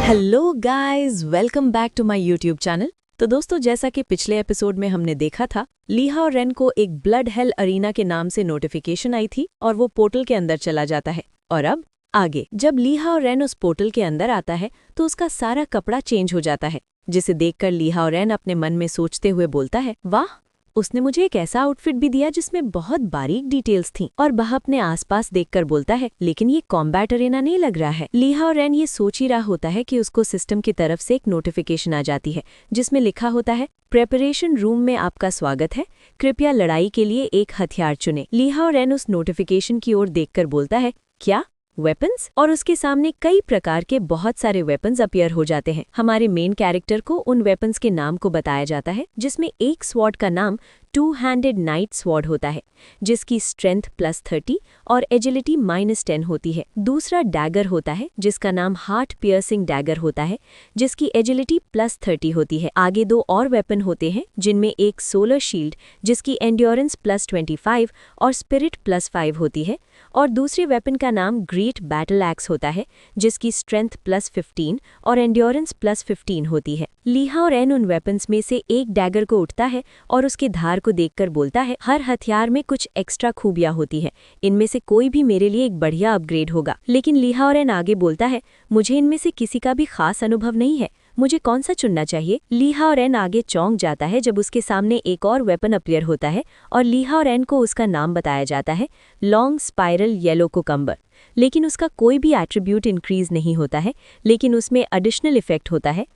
Hello guys, welcome back to my YouTube channel. तो दोस्तों, जैसा कि पिछले एपिसोड में हमने देखा था, लीहाओ रेन को एक ब्लड हेल अरीना के नाम से नोटिफिकेशन आई थी और वो पोर्टल के अंदर चला जाता है। और अब आगे जब लीहाओ रेन उस पोर्टल के अंदर आता है तो उसका सारा कपड़ा चेंज हो जाता है, जिसे देखकर लीहाओ रेन अपने मन में सोचते हुए बोलता है, वाह, उसने मुझे एक ऐसा आउटफिट भी दिया जिसमें बहुत बारीक डिटेल्स थीं। और वह अपने आसपास देखकर बोलता है, लेकिन ये कॉम्बैट अरेना नहीं लग रहा है। लीहाओ रेन ये सोच ही रहा होता है कि उसको सिस्टम की तरफ से एक नोटिफिकेशन आ जाती है जिसमें लिखा होता है, प्रेपरेशन रूम में आपका स्वागत है, कृपया लड़ाई के लिए एक हथियार चुनें। लीहाओ रेन उस नोटिफिकेशन की ओर देखकर बोलता है, क्या वेपन्स? और उसके सामने कई प्रकार के बहुत सारे वेपन्स अपीयर हो जाते हैं। हमारे मेन कैरेक्टर को उन वेपन्स के नाम को बताया जाता है, जिसमें एक स्वॉर्ड का नाम टू हैंडेड नाइट स्वॉर्ड होता है, जिसकी स्ट्रेंथ +30 और एजिलिटी -10 होती है। दूसरा डैगर होता है, जिसका नाम हार्ट पियर्सिंग डैगर होता है, जिसकी एजिलिटी +30 होती है। आगे दो और वेपन होते हैं, जिनमें एक सोलर शील्ड, जिसकी एंड्योरेंस +25 और स्पिरिट +5 होती है, और दूसरे वेपन का नाम ग्रेट बैटल एक्स होता है, जिसकी स्ट्रेंथ +15 और एंड्योरेंस +15 होती है। लीहाओ रेन उन वेपन्स में से एक डैगर को उठता है और उसके धार को देखकर बोलता है, हर हथियार में कुछ एक्स्ट्रा खूबियां होती हैं, इनमें से कोई भी मेरे लिए एक बढ़िया अपग्रेड होगा। लेकिन लीहाओ रेन आगे बोलता है, मुझे इनमें से किसी का भी खास अनुभव नहीं है, मुझे कौन सा चुनना चाहिए? लीहाओ रेन आगे चौंक जाता है जब उसके सामने एक और वेपन अपीयर होता है और लीहाओ रेन को उसका नाम बताया जाता है, लॉन्ग स्पाइरल येलो कुकम्बर। लेकिन उसका कोई भी एट्रीब्यूट इंक्रीज नहीं होता है, लेकिन उसमें एडिशनल इफेक्ट होता है।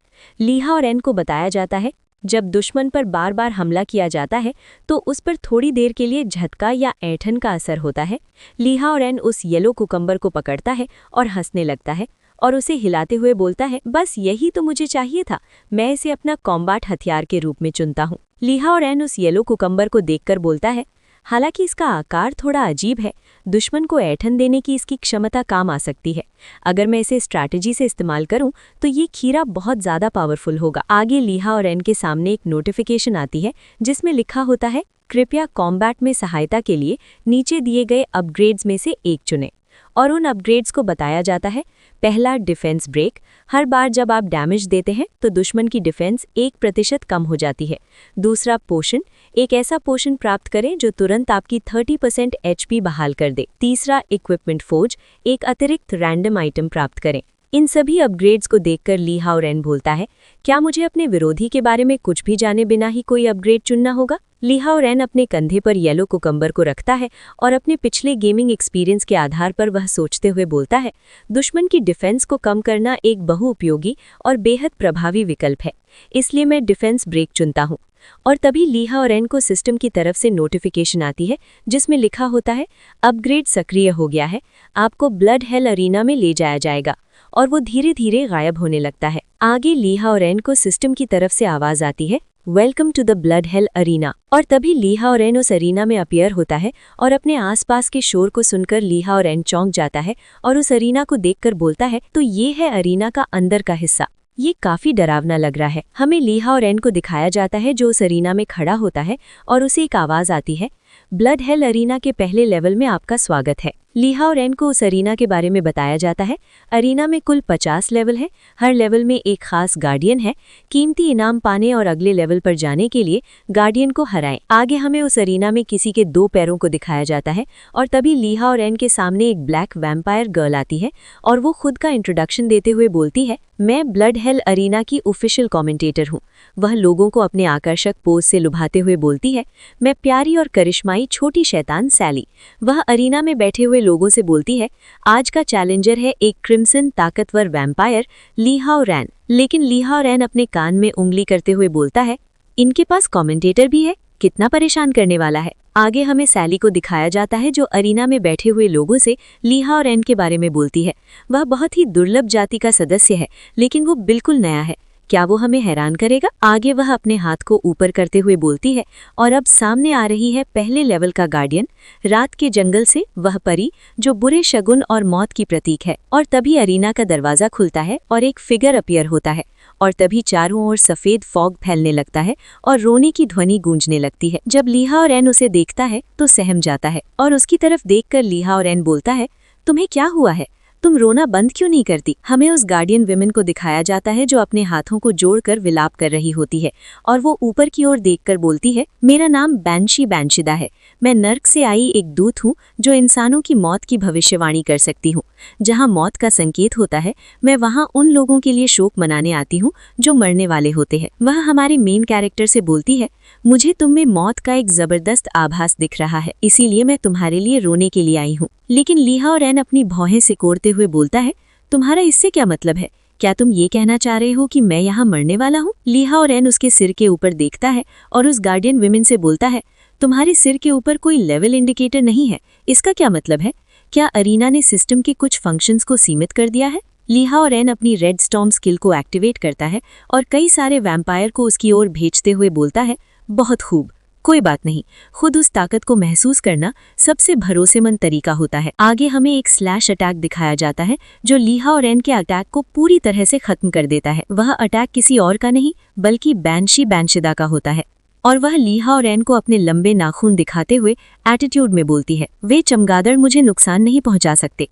लीहाओ रेन को बताया जाता है, जब दुश्मन पर बार बार हमला किया जाता है तो उस पर थोड़ी देर के लिए झटका या ऐंठन का असर होता है। लीहाओ रेन उस येलो कुकम्बर को पकड़ता है और हंसने लगता है और उसे हिलाते हुए बोलता है, बस यही तो मुझे चाहिए था, मैं इसे अपना कॉम्बैट हथियार के रूप में चुनता हूँ। लीहाओ रेन उस येलो कुकम्बर को देखकर बोलता है, हालांकि इसका आकार थोड़ा अजीब है, दुश्मन को ऐंठन देने की इसकी क्षमता काम आ सकती है। अगर मैं इसे स्ट्रैटेजी से इस्तेमाल करूं तो ये खीरा बहुत ज़्यादा पावरफुल होगा। आगे लीहाओ रेन के सामने एक नोटिफिकेशन आती है जिसमें लिखा होता है, कृपया कॉम्बैट में सहायता के लिए नीचे दिए गए अपग्रेड्स में से एक चुनें। और उन अपग्रेड्स को बताया जाता है, पहला डिफेंस ब्रेक, हर बार जब आप डैमेज देते हैं तो दुश्मन की डिफेंस 1% कम हो जाती है। दूसरा पोशन, एक ऐसा पोशन प्राप्त करें जो तुरंत आपकी 30% HP बहाल कर दे। तीसरा इक्विपमेंट फोर्ज, एक अतिरिक्त रैंडम आइटम प्राप्त करें। इन सभी अपग्रेड्स को देखकर लीहाओ रेन बोलता है, क्या मुझे अपने विरोधी के बारे में कुछ भी जाने बिना ही कोई अपग्रेड चुनना होगा? लीहाओ रेन अपने कंधे पर येलो कुकम्बर को रखता है और अपने पिछले गेमिंग एक्सपीरियंस के आधार पर वह सोचते हुए बोलता है, दुश्मन की डिफेंस को कम करना एक बहुउपयोगी और बेहद प्रभावी विकल्प है, इसलिए मैं डिफेंस ब्रेक चुनता हूँ। और तभी लीहाओ रेन को सिस्टम की तरफ से नोटिफिकेशन आती है जिसमें लिखा होता है, अपग्रेड सक्रिय हो गया है, आपको ब्लड हेल अरीना में ले जाया जाएगा। और वो धीरे धीरे गायब होने लगता है। आगे लीहाओ रेन को सिस्टम की तरफ से आवाज आती है, welcome to the blood hell arena. और तभी लीहाओ रेन उस अरीना में अपीयर होता है और अपने आसपास के शोर को सुनकर लीहाओ रेन चौंक जाता है और उस अरीना को देखकर बोलता है, तो ये है अरीना का अंदर का हिस्सा, ये काफी डरावना लग रहा है। हमें लीहाओ रेन को दिखाया जाता है जो उस अरीना में खड़ा होता है और उसे एक आवाज आती है, ब्लड हेल अरीना के पहले लेवल में आपका स्वागत है। लीहाओ रेन को उस अरीना के बारे में बताया जाता है, अरीना में कुल 50 लेवल है, हर लेवल में एक खास गार्डियन है, कीमती इनाम पाने और अगले लेवल पर जाने के लिए गार्डियन को हराएं। आगे हमें उस अरीना में किसी के 2 पैरों को दिखाया जाता है और तभी लीहाओ रेन के सामने एक ब्लैक वैम्पायर गर्ल आती है और वो खुद का इंट्रोडक्शन देते हुए बोलती है, मैं ब्लड हेल अरीना की ऑफिशियल कमेंटेटर हूँ। वह लोगों को अपने आकर्षक पोज से लुभाते हुए बोलती है, मैं प्यारी और करिश्माई छोटी शैतान सैली। वह अरीना में बैठे हुए लोगों से बोलती है, आज का चैलेंजर है एक क्रिम्सन ताकतवर वैम्पायर लीहाओ रेन। लेकिन लीहाओ रेन अपने कान में उंगली करते हुए बोलता है, इनके पास कमेंटेटर भी है, कितना परेशान करने वाला है। आगे हमें सैली को दिखाया जाता है जो अरीना में बैठे हुए लोगों से लीहाओ रेन के बारे में बोलती है। वह बहुत ही दुर्लभ जाति का सदस्य है, लेकिन वो बिल्कुल नया है, क्या वो हमें हैरान करेगा? आगे वह अपने हाथ को ऊपर करते हुए बोलती है और अब सामने आ रही है पहले लेवल का गार्डियन, रात के जंगल से वह परी जो बुरे शगुन और मौत की प्रतीक है। और तभी अरीना का दरवाजा खुलता है और एक फिगर अपीयर होता है और तभी चारों ओर सफेद फॉग फैलने लगता है और रोने की ध्वनि गूंजने लगती है। जब लीहाओ रेन उसे देखता है तो सहम जाता है और उसकी तरफ देखकर लीहाओ रेन बोलता है, तुम्हें क्या हुआ है? तुम रोना बंद क्यों नहीं करती? हमें उस गार्डियन विमेन को दिखाया जाता है जो अपने हाथों को जोड़कर विलाप कर रही होती है और वो ऊपर की ओर देखकर बोलती है, मेरा नाम बैंशी बैंशिदा है। मैं नर्क से आई एक दूत हूँ जो इंसानों की मौत की भविष्यवाणी कर सकती हूँ। जहाँ मौत का संकेत होता है, मैं वहाँ उन लोगों के लिए शोक मनाने आती हूँ जो मरने वाले होते हैं। वह हमारे मेन कैरेक्टर से बोलती है, मुझे तुम में मौत का एक जबरदस्त आभास दिख रहा है, इसीलिए मैं तुम्हारे लिए रोने के लिए आई हूँ। लेकिन लीहा और रैन अपनी भौहें सिकोड़ते हुए बोलता है, तुम्हारा इससे क्या मतलब है? क्या तुम ये कहना चाह रहे हो कि मैं यहाँ मरने वाला हूँ? लीहा और रैन उसके सिर के ऊपर देखता है और उस गार्डियन विमेन से बोलता है, तुम्हारे सिर के ऊपर कोई लेवल इंडिकेटर नहीं है, इसका क्या मतलब है? क्या अरीना ने सिस्टम के कुछ फंक्शंस को सीमित कर दिया है? लीहा और रैन अपनी रेड स्टॉर्म स्किल को एक्टिवेट करता है और कई सारे वैम्पायर को उसकी ओर भेजते हुए बोलता है, बहुत खूब, कोई बात नहीं, खुद उस ताकत को महसूस करना सबसे भरोसेमंद तरीका होता है। आगे हमें एक स्लैश अटैक दिखाया जाता है जो लीहा और रैन के अटैक को पूरी तरह से खत्म कर देता है। वह अटैक किसी और का नहीं बल्कि बैंशी बैंशिदा का होता है और वह लीहा और रैन को अपने लंबे नाखून दिखाते हुए एटीट्यूड में बोलती है, वे चमगादड़ मुझे नुकसान नहीं पहुंचा सकते,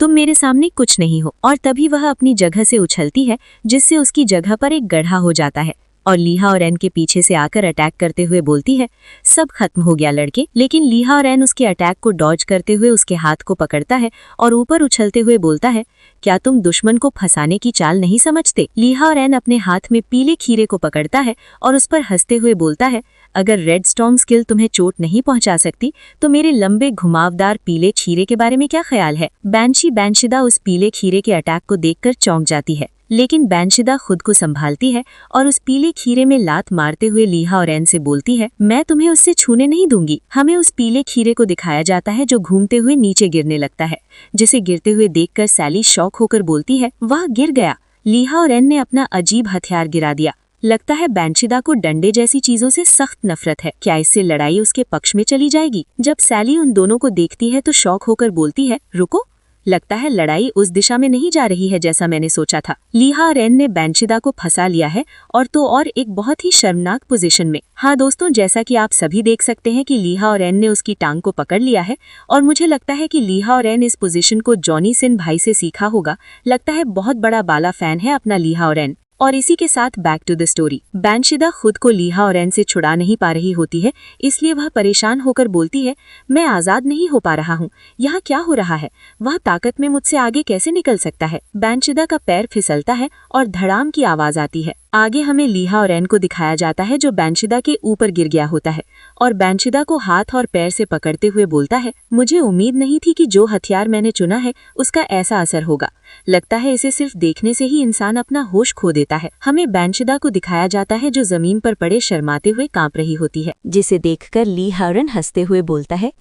तुम मेरे सामने कुछ नहीं हो। और तभी वह अपनी जगह से उछलती है जिससे उसकी जगह पर एक गड्ढा हो जाता है और लीहा और रैन के पीछे से आकर अटैक करते हुए बोलती है, सब खत्म हो गया लड़के। लेकिन लीहा और रैन उसके अटैक को डॉज करते हुए उसके हाथ को पकड़ता है और ऊपर उछलते हुए बोलता है, क्या तुम दुश्मन को फंसाने की चाल नहीं समझते? लीहा और रैन अपने हाथ में पीले खीरे को पकड़ता है और उस पर हंसते हुए बोलता है, अगर रेड स्टॉर्म स्किल तुम्हें चोट नहीं पहुंचा सकती तो मेरे लंबे घुमावदार पीले खीरे के बारे में क्या ख्याल है? बैंशी बैंशिदा उस पीले खीरे के अटैक को देखकर चौंक जाती है, लेकिन बैंशिदा खुद को संभालती है और उस पीले खीरे में लात मारते हुए लीहा और रैन से बोलती है, मैं तुम्हें उससे छूने नहीं दूंगी। हमें उस पीले खीरे को दिखाया जाता है जो घूमते हुए नीचे गिरने लगता है, जिसे गिरते हुए देखकर सैली शॉक होकर बोलती है, वाह, गिर गया। लीहा और रैन ने अपना अजीब हथियार गिरा दिया। लगता है बैंशिदा को डंडे जैसी चीजों से सख्त नफरत है, क्या इससे लड़ाई उसके पक्ष में चली जाएगी? जब सैली उन दोनों को देखती है तो शॉक होकर बोलती है, रुको, लगता है लड़ाई उस दिशा में नहीं जा रही है जैसा मैंने सोचा था। लीहा और रैन ने बैंशिदा को फंसा लिया है और तो और एक बहुत ही शर्मनाक पोजीशन में। हाँ दोस्तों, जैसा कि आप सभी देख सकते हैं कि लीहा और रैन ने उसकी टांग को पकड़ लिया है और मुझे लगता है कि लीहा और रैन इस पोजीशन को जॉनी सिन भाई से सीखा होगा। लगता है बहुत बड़ा बाला फैन है अपना लीहा और रैन। और इसी के साथ बैक टू द स्टोरी। बैंशिदा खुद को लीहा और रैन से छुड़ा नहीं पा रही होती है, इसलिए वह परेशान होकर बोलती है, मैं आजाद नहीं हो पा रहा हूँ, यहाँ क्या हो रहा है? वह ताकत में मुझसे आगे कैसे निकल सकता है? बैंशिदा का पैर फिसलता है और धड़ाम की आवाज आती है। आगे हमें लीहा और रैन को दिखाया जाता है जो बैंशिदा के ऊपर गिर गया होता है और बैंशिदा को हाथ और पैर से पकड़ते हुए बोलता है, मुझे उम्मीद नहीं थी कि जो हथियार मैंने चुना है उसका ऐसा असर होगा। लगता है इसे सिर्फ देखने से ही इंसान अपना होश खो देता है। हमें बैंशिदा को दिखाया जाता है जो जमीन पर पड़े शर्माते हुए कांप रही होती है, जिसे देखकर लीहा और रैन हंसते हुए बोलता है,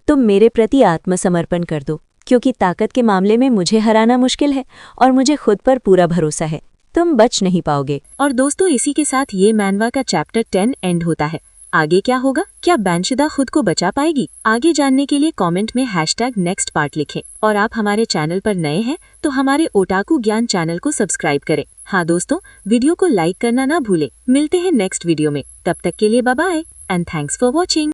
तुम मेरे प्रति आत्मसमर्पण कर दो, क्योंकि ताकत के मामले में मुझे हराना मुश्किल है और मुझे खुद पर पूरा भरोसा है, तुम बच नहीं पाओगे। और दोस्तों, इसी के साथ ये मैनवा का चैप्टर 10 एंड होता है। आगे क्या होगा? क्या बैंशिदा खुद को बचा पाएगी? आगे जानने के लिए कमेंट में #नेक्स्ट पार्ट लिखें। और आप हमारे चैनल पर नए हैं तो हमारे ओटाकू ज्ञान चैनल को सब्सक्राइब करें। हाँ दोस्तों, वीडियो को लाइक करना ना भूलें। मिलते हैं नेक्स्ट वीडियो में, तब तक के लिए bye bye and thanks for watching.